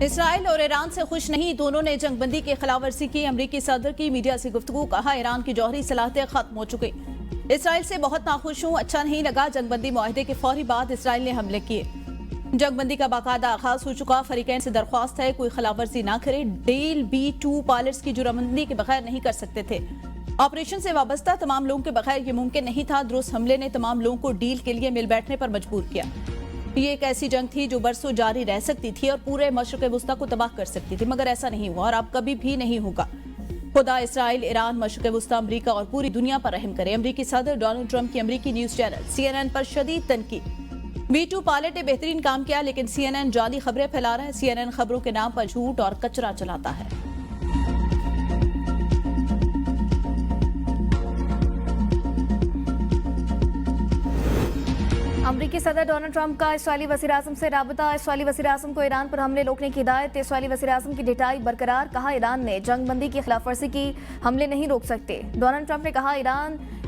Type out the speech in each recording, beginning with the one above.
Israel और Iran से खुश नहीं, दोनों ने जंगबंदी की खिलाफवर्जी की। अमरीकी सदर की मीडिया से गुफ्तगू, कहा ईरान की जौहरी सलाहियतें खत्म हो चुकी। इसराइल से बहुत नाखुश हूं, अच्छा नहीं लगा। जंगबंदी मुआहदे के फौरी बाद इसराइल ने हमले किए। जंगबंदी का बाकायदा आगाज हो चुका। फरीकैन से दरख्वास्त है कोई खिलाफवर्जी ना करे। डील B-2 पायलट्स की जुर्मानंदी के बगैर नहीं कर सकते थे। ऑपरेशन से वाबस्ता तमाम लोगों के बगैर यह मुमकिन नहीं था। दुरुस्त हमले ने तमाम लोगों को डील के लिए मिल बैठने पर मजबूर किया। ये एक ऐसी जंग थी जो बरसों जारी रह सकती थी और पूरे मशरक़ वुस्ता को तबाह कर सकती थी, मगर ऐसा नहीं हुआ और अब कभी भी नहीं होगा। खुदा इसराइल, ईरान, मशरक़ वुस्ता, अमरीका और पूरी दुनिया पर रहम करे। अमरीकी सदर डोनाल्ड ट्रंप की अमरीकी न्यूज चैनल CNN पर शदीद तनकीद। B-2 पायलट ने बेहतरीन काम किया, लेकिन CNN जाली खबरें फैला रहा है। CNN खबरों के नाम पर झूठ और कचरा चलाता है। अमरीकी सदर डोनाल्ड ट्रंप का इसराइली वज़ीर-ए-आज़म से राबता। इसराइली वज़ीर-ए-आज़म को ईरान पर हमले रोकने की हिदायत। इसराइली वज़ीर-ए-आज़म की ढिठाई बरकरार, कहा ईरान ने जंगबंदी की खिलाफवर्जी की, हमले नहीं रोक सकते। डोनाल्ड ट्रंप ने कहा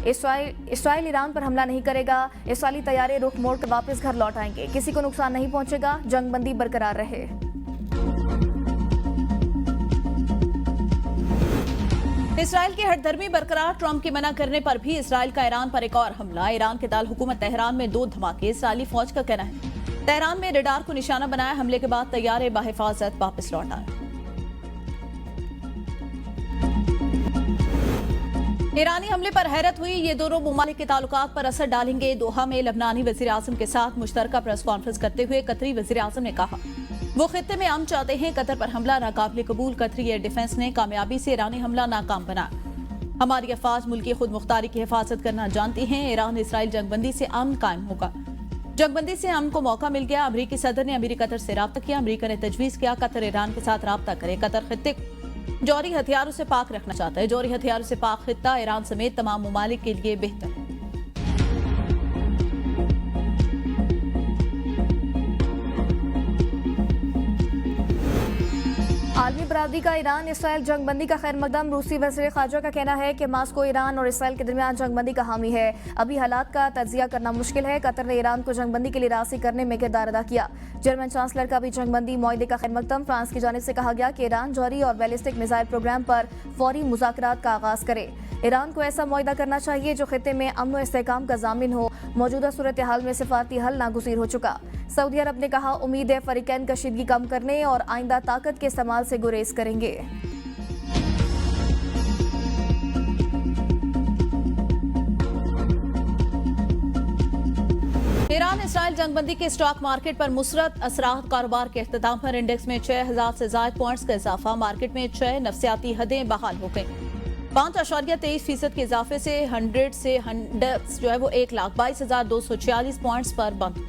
इसराइल ईरान पर हमला नहीं करेगा। इसराइली तैयारे रुख मोड़ कर वापस घर लौट आएंगे, किसी को नुकसान नहीं पहुंचेगा, जंगबंदी बरकरार रहे। इसराइल की हठधर्मी बरकरार। ट्रंप के मना करने पर भी इसराइल का ईरान पर एक और हमला। ईरान के दारुल हुकूमत तेहरान में 2 धमाके। इसराइली फौज का कहना है तेहरान में रडार को निशाना बनाया। हमले के बाद तैयारे बाहिफाजत वापस लौट आए। ईरानी हमले पर हैरत हुई। ये दोनों मुमालिक के ताल्लुकात पर असर डालेंगे। दोहा में लबनानी वज़ीर-ए-आज़म के साथ मुश्तरका प्रेस कॉन्फ्रेंस करते हुए कतरी वज़ीर-ए-आज़म ने कहा वो खित्ते में अमन चाहते हैं। कतर पर हमला नाकाबिल कबूल। कतरी एयर डिफेंस ने कामयाबी से ईरानी हमला नाकाम बना। हमारी अफवाज मुल्क की खुद मुख्तारी की हिफाजत करना जानती हैं। ईरान इसराइल जंगबंदी से अमन कायम होगा। जंगबंदी से अमन को मौका मिल गया। अमरीकी सदर ने अमीरी कतर से राब्ता किया। अमरीका ने तजवीज़ किया कतर ईरान के साथ राब्ता करे। कतर खित्ते को जौहरी हथियारों से पाक रखना चाहता है। जौहरी हथियारों से पाक खित्ता ईरान समेत तमाम ममालिक के लिए बेहतर है। आलमी बरादरी का ईरान इसराइल जंगबंदी का खैर मकदम। रूसी वज़ीर ख़ारजा का कहना है कि मास्को ईरान और इसराइल के दरमियान जंगबंदी का हामी है। अभी हालात का तजिया करना मुश्किल है। कतर ने ईरान को जंगबंदी के लिए राज़ी करने में किरदार अदा किया। जर्मन चांसलर का भी जंगबंदी मुआहदे का खैर मकदम। फ्रांस की जानिब से कहा गया कि ईरान जौहरी और बैलिस्टिक मिसाइल प्रोग्राम पर फौरी मुज़ाकरात का आगाज़ करे। ईरान को ऐसा मुआहदा करना चाहिए जो खित्ते में अमन व इस्तेहकाम का ज़ामिन हो। मौजूदा सूरत हाल में सिफारती हल नागुज़ीर हो चुका। सऊदी अरब ने कहा उम्मीद है फरीकैन कशीदगी कम करने और आइंदा ताकत के इस्तेमाल से गुरेज करेंगे। ईरान इसराइल जंगबंदी के स्टॉक मार्केट पर मुसरत असरात। कारोबार के इख्तिताम पर इंडेक्स में 6000 से ज्यादा पॉइंट्स का इजाफा। मार्केट में 6 नफसियाती हदें बहाल हो गई। 5.23% के इजाफे से 100 से इंडेक्स जो है वो 1,22,246 पॉइंट्स पर बंद।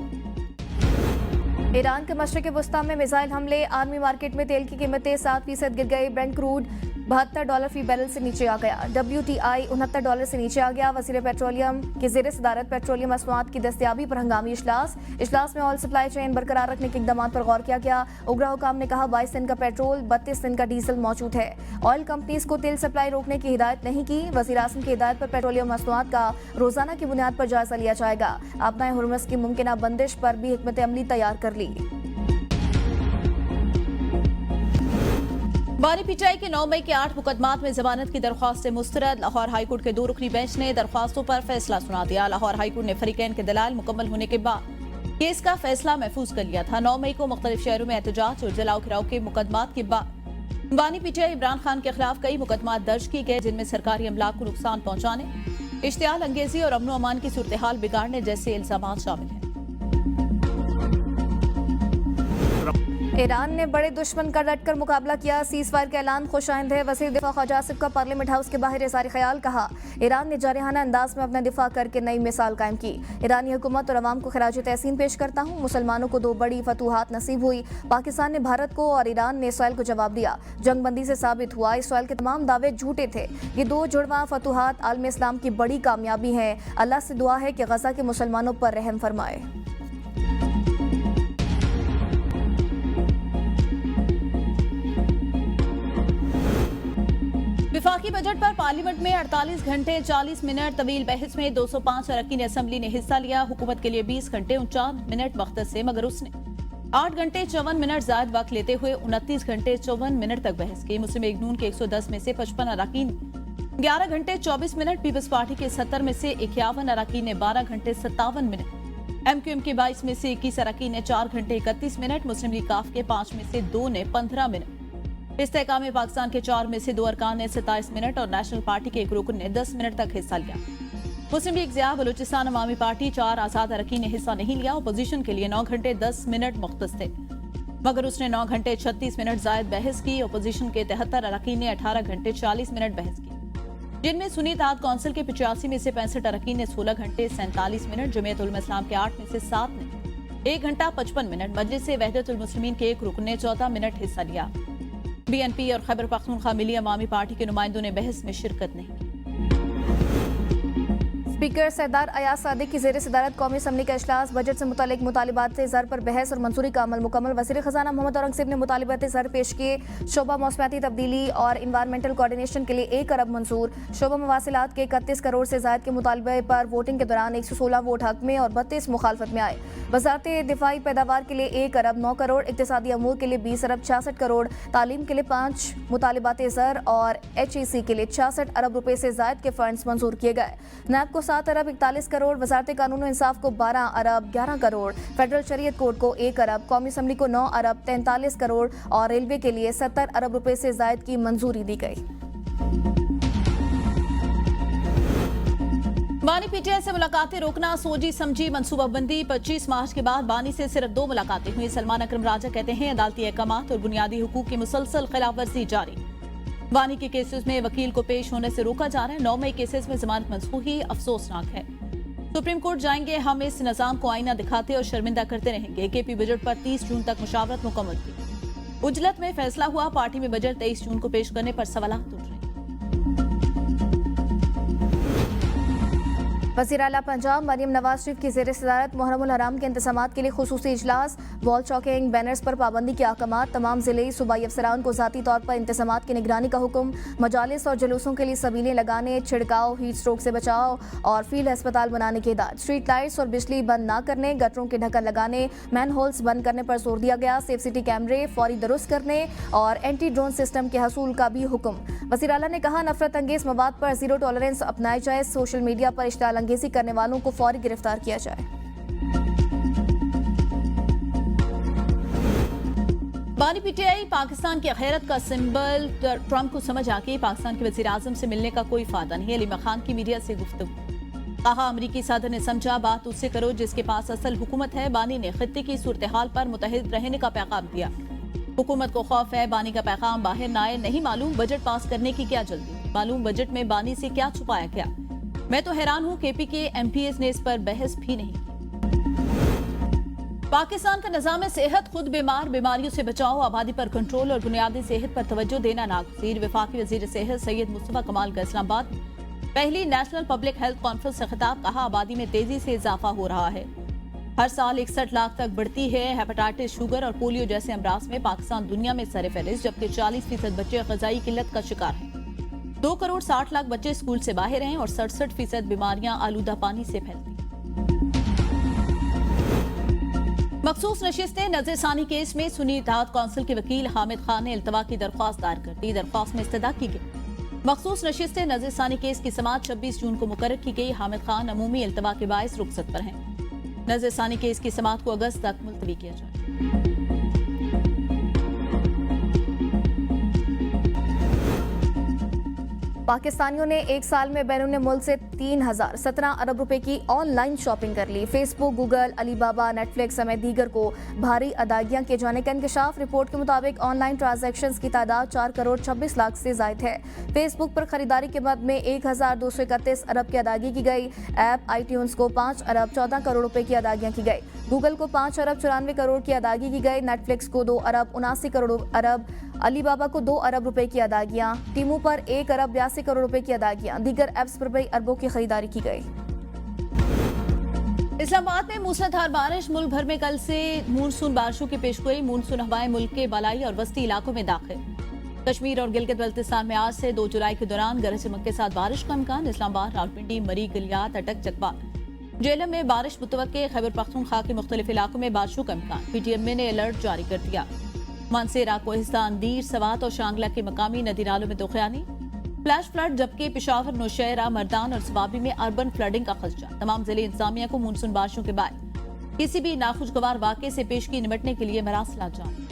ईरान के मशरिक़ वुस्ता में मिसाइल हमले। आर्मी मार्केट में तेल की कीमतें 7% गिर गई। ब्रेंट क्रूड $72 फी बैरल से नीचे आ गया। WTI $69 से नीचे आ गया। वज़ीर पेट्रोलियम की ज़ेर सदारत पेट्रोलियम मसनूआत की दस्तियाबी पर हंगामी इजलास में ऑयल सप्लाई चेन बरकरार रखने के इक़दाम पर गौर किया गया। उगरा हुकाम ने कहा 22 दिन का पेट्रोल 32 दिन का डीजल मौजूद है। ऑयल कंपनीज को तेल सप्लाई रोकने की हिदायत नहीं की। वज़ीर-ए-आज़म की हिदायत पर पेट्रोलियम मसनूआत का रोजाना की बुनियाद पर जायजा लिया जाएगा। आपना हुर्मस की मुमकिन बंदिश पर भी हिकमत अमली तैयार कर ली। बानी पीटीआई के 9 मई के 8 मुकदमात में जमानत की दरख्वास्त से मुस्तरद। लाहौर हाईकोर्ट के 2 रुकनी बेंच ने दरख्वास्तों पर फैसला सुना दिया। लाहौर हाईकोर्ट ने फरीकैन के दलाल मुकम्मल होने के बाद केस का फैसला महफूज कर लिया था। 9 मई को मुख्तलिफ शहरों में एहतजाज और जलाओ घिराव के मुकदमात के बाद बानी पीटीआई इमरान खान के खिलाफ कई मुकदमात दर्ज किए गए, जिनमें सरकारी अमलाक को नुकसान पहुंचाने, इश्तियाल अंगेजी और अमनो अमान की सूरत हाल बिगाड़ने जैसे इल्जामात शामिल हैं। ईरान ने बड़े दुश्मन का डटकर मुकाबला किया। सीज फायर का ऐलान खुशाइंद है। वज़ीर दिफा ख्वाजा आसिफ का पार्लियामेंट हाउस के बाहर इज़हार ख्याल। कहा ईरान ने जारहाना अंदाज में अपना दिफा करके नई मिसाल कायम की। ईरानी हुकूमत और अवाम को खिराज तहसीन पेश करता हूँ। मुसलमानों को 2 बड़ी फतूहात नसीब हुई। पाकिस्तान ने भारत को और ईरान ने इसराइल को जवाब दिया। जंगबंदी से साबित हुआ इसराइल के तमाम दावे झूठे थे। ये 2 जुड़वा फतूहात आलम इस्लाम की बड़ी कामयाबी है। अल्लाह से दुआ है कि गजा के मुसलमानों पर रहम फरमाए। विफाकी बजट पर पार्लियामेंट में 48 घंटे 40 मिनट तवील बहस में 205 अरकान असम्बली ने हिस्सा लिया। हुकूमत के लिए 20 घंटे 49 मिनट वक्त से, मगर उसने 8 घंटे 54 मिनट जायद वक्त लेते हुए 29 घंटे 54 मिनट तक बहस की। मुस्लिम लीग नून के 110 में से 55 अरकान 11 घंटे 24 मिनट, पीपल्स पार्टी के 70 में से 51 अरकान ने 12 घंटे 57 मिनट, एमक्यूएम के 22 में से 21 अरकान ने 4 घंटे 31 मिनट, मुस्लिम लीग काफ के 5 में से 2 ने 15 मिनट, इस्तेहकाम पाकिस्तान के 4 में से 2 अरकान ने 27 मिनट और नेशनल पार्टी के एक रुकन ने 10 मिनट तक हिस्सा लिया। मुस्लिम लीग ज़िया बलूचिस्तान अवामी पार्टी 4 आज़ाद अरकान ने हिस्सा नहीं लिया। अपोजिशन के लिए 9 घंटे 10 मिनट मुख्तस थे, मगर उसने 9 घंटे 36 मिनट जायद बहस की। अपोजिशन के 73 अरकान ने 18 घंटे 40 मिनट बहस की, जिनमें सुन्नी इत्तेहाद कौंसिल के 85 में से 65 अरकान ने 16 घंटे 47 मिनट, जमीयत उलमा इस्लाम के 8 में से 7 ने 1 घंटा 55 मिनट, मजलिस वहदत उल मुस्लिमीन के एक रुकन ने 14 मिनट हिस्सा लिया। बीएनपी और खैबर पख्तूनख्वा मिली अवामी पार्टी के नुमाइंदों ने बहस में शिरकत नहीं की। स्पीकर सरदार अयाज सादिक की ज़ेर सदारत कौमी असम्बली का इजलास, बजट से मुतालिक मुतालिबात ज़र पर बहस और मंजूरी का अमल मुकम्मल। वज़ीर ख़जाना मोहम्मद औरंगज़ेब ने मुतालिबात ज़र पेश किए। शोबा मौसमियाती तब्दीली और इन्वायरमेंटल कोऑर्डिनेशन के लिए 1 अरब मंजूर। शोबा मवासिलात के 31 करोड़ से ज़ायद के मुतालबे पर वोटिंग के दौरान 116 वोट हक में और 32 मुखालफत में आए। वज़ारत दिफाई पैदावार के लिए 1 अरब 9 करोड़, इक़्तिसादी अमूर के लिए 20 अरब 66 करोड़, तालीम के लिए 5 मुतालिबात ज़र और HEC के लिए 66 अरब रुपए से ज़ायद के फंड्स मंजूर किए गए। नैब को 7 अरब 41 करोड़, वज़ारत कानून और इंसाफ को 12 अरब 11 करोड़, फेडरल शरीयत कोर्ट को 1 अरब, कौमी असम्बली को 9 अरब 43 करोड़ और रेलवे के लिए 70 अरब रुपए से ज़ायद की मंजूरी दी गई। बानी पीटीआई से मुलाकातें रोकना सोची समझी मनसूबाबंदी। 25 मार्च के बाद बानी से सिर्फ 2 मुलाकातें हुई। सलमान अकरम राजा कहते हैं अदालती अहकामात और बुनियादी हुकूक की मुसलसल खिलाफवर्जी जारी। बानी के केसेस में वकील को पेश होने से रोका जा रहा है। 9 मई केसेस में जमानत मंसूखी अफसोसनाक है। सुप्रीम कोर्ट जाएंगे, हम इस निजाम को आईना दिखाते और शर्मिंदा करते रहेंगे। केपी बजट पर 30 जून तक मुशावरत मुकम्मल की। उजलत में फैसला हुआ, पार्टी में बजट 23 जून को पेश करने पर सवालात उठ रहे हैं। वज़ीर आला पंजाब मरियम नवाज शरीफ की ज़ेर सदारत मुहर्रमुल हराम के इंतज़ामात के लिए खुसूसी इजलास। वॉल चौकिंग, बैनर्स पर पाबंदी के अहकामात, तमाम ज़िले सूबाई अफसरान को ज़ाती तौर पर इंतज़ामात की निगरानी का हुक्म। मजालिस और जुलूसों के लिए सबीलें लगाने, छिड़काव, हीट स्ट्रोक से बचाव और फील्ड अस्पताल बनाने की हिदायत। स्ट्रीट लाइट्स और बिजली बंद न करने, गटरों के ढक्कन लगाने, मैन होल्स बंद करने पर जोर दिया गया। सेफ सिटी कैमरे फौरी दुरुस्त करने और एंटी ड्रोन सिस्टम के हसूल का भी हुक्म। वज़ीर आला ने कहा नफरत अंगेज मवाद पर जीरो टॉलरेंस अपनाई जाए। सोशल मीडिया पर इश्तिआल अंगेजी करने वालों को फौरी गिरफ्तार किया जाए। बानी पीटीआई पाकिस्तान की खैरत का सिंबल। ट्रंप को समझ आके पाकिस्तान के वज़ीर आज़म से मिलने का कोई फायदा नहीं। अली मखान की मीडिया से गुफ्तगू। कहा अमरीकी सदर ने समझा बात उससे करो जिसके पास असल हुकूमत है। बानी ने खित्ते की सूरत हाल पर मुतहद रहने का पैगाम दिया। हुकूमत को खौफ है बानी का पैगाम बाहर न आए। नहीं मालूम बजट पास करने की क्या जल्दी, मालूम बजट में बानी से क्या छुपाया गया। मैं तो हैरान हूं केपी के एमपीएस ने इस पर बहस भी नहीं की। पाकिस्तान का निजाम सेहत खुद बीमार, बीमारियों से बचाओ, आबादी पर कंट्रोल और बुनियादी सेहत पर तवज्जो देना नागज़ीर। वफाकी वजीर सेहत सैयद मुस्तफा कमाल का इस्लामाबाद पहली नेशनल पब्लिक हेल्थ कॉन्फ्रेंस से खिताब। कहा आबादी में तेजी से इजाफा हो रहा है, हर साल 61 लाख तक बढ़ती है। हेपेटाइटिस, शुगर और पोलियो जैसे अमराज में पाकिस्तान दुनिया में सरफहरिस्त, जबकि 40% बच्चे ग़िज़ाई किल्लत का शिकार हैं। 2 करोड़ 60 लाख बच्चे स्कूल से बाहर हैं और 67% बीमारियां आलूदा पानी से फैलती। मखसूस नशिस्तें। नज़रसानी केस में सुन्नी इत्तेहाद कौंसिल के वकील हामिद खान ने इल्तवा की दरख्वास्त दायर कर दी। दरख्वास्त में इस्तदा की गई मखसूस नशिस्तें। नज़रसानी केस की समाअत 26 जून को मुकर्रर की गई। हामिद खान अमूमी इल्तवा के बायस रुखसत पर हैं। नज़रसानी केस की समाअत को अगस्त तक मुलतवी किया जाए। पाकिस्तानियों ने एक साल में बैरून मुल्क से 3017 अरब रुपए की ऑनलाइन शॉपिंग कर ली। फेसबुक, गूगल, अलीबाबा, नेटफ्लिक्स समेत दीगर को भारी अदायगियां किए जाने का इंकशाफ। रिपोर्ट के मुताबिक ऑनलाइन ट्रांजैक्शंस की तादाद 4 करोड़ 26 लाख से जायद है। फेसबुक पर खरीदारी के मद में 1231 अरब की अदायगी की गई। ऐप आईट्यून्स को 5 अरब 14 करोड़ रुपए की अदायगियां की गई। गूगल को 5 अरब 94 करोड़ की अदायगी की गई। नेटफ्लिक्स को 2 अरब 79 करोड़ अरब, अलीबाबा को 2 अरब रुपए की अदायगियां, टीमू पर 1 अरब 82 करोड़ रुपए की अदायगियां, दीगर ऐप्स पर भी अरबों की खरीदारी की गई। इस्लामाबाद में मूसलाधार बारिश। मुल्क भर में कल से मानसून बारिशों की पेशगोई। मानसून हवाएं मुल्क के बलाई और वस्ती इलाकों में दाखिल। कश्मीर और गिलगित बल्तिस्तान में आज से 2 जुलाई के दौरान गरज चमक के साथ बारिश का इम्कान। इस्लामाबाद, रावलपिंडी, मरी, गलियात, अटक, चकवाल, जेलम में बारिश मुतवक्के, खैबर पख्तूनख्वा के मुख्तलिफ इलाकों में बारिशों का इम्कान। PTM ने अलर्ट जारी कर दिया। मानसेरा, कोहिस्तान, दीर, सवात और शांगला के मकामी नदी नालों में दुखयानी, फ्लैश फ्लड, जबकि पेशावर, नौशहरा, मर्दान और सवाबी में अर्बन फ्लडिंग का खदशा। तमाम जिले इंतजामिया को मानसून बारिशों के बाद किसी भी नाखुशगवार वाक़े से पेशगी निपटने के लिए मरासला जारी।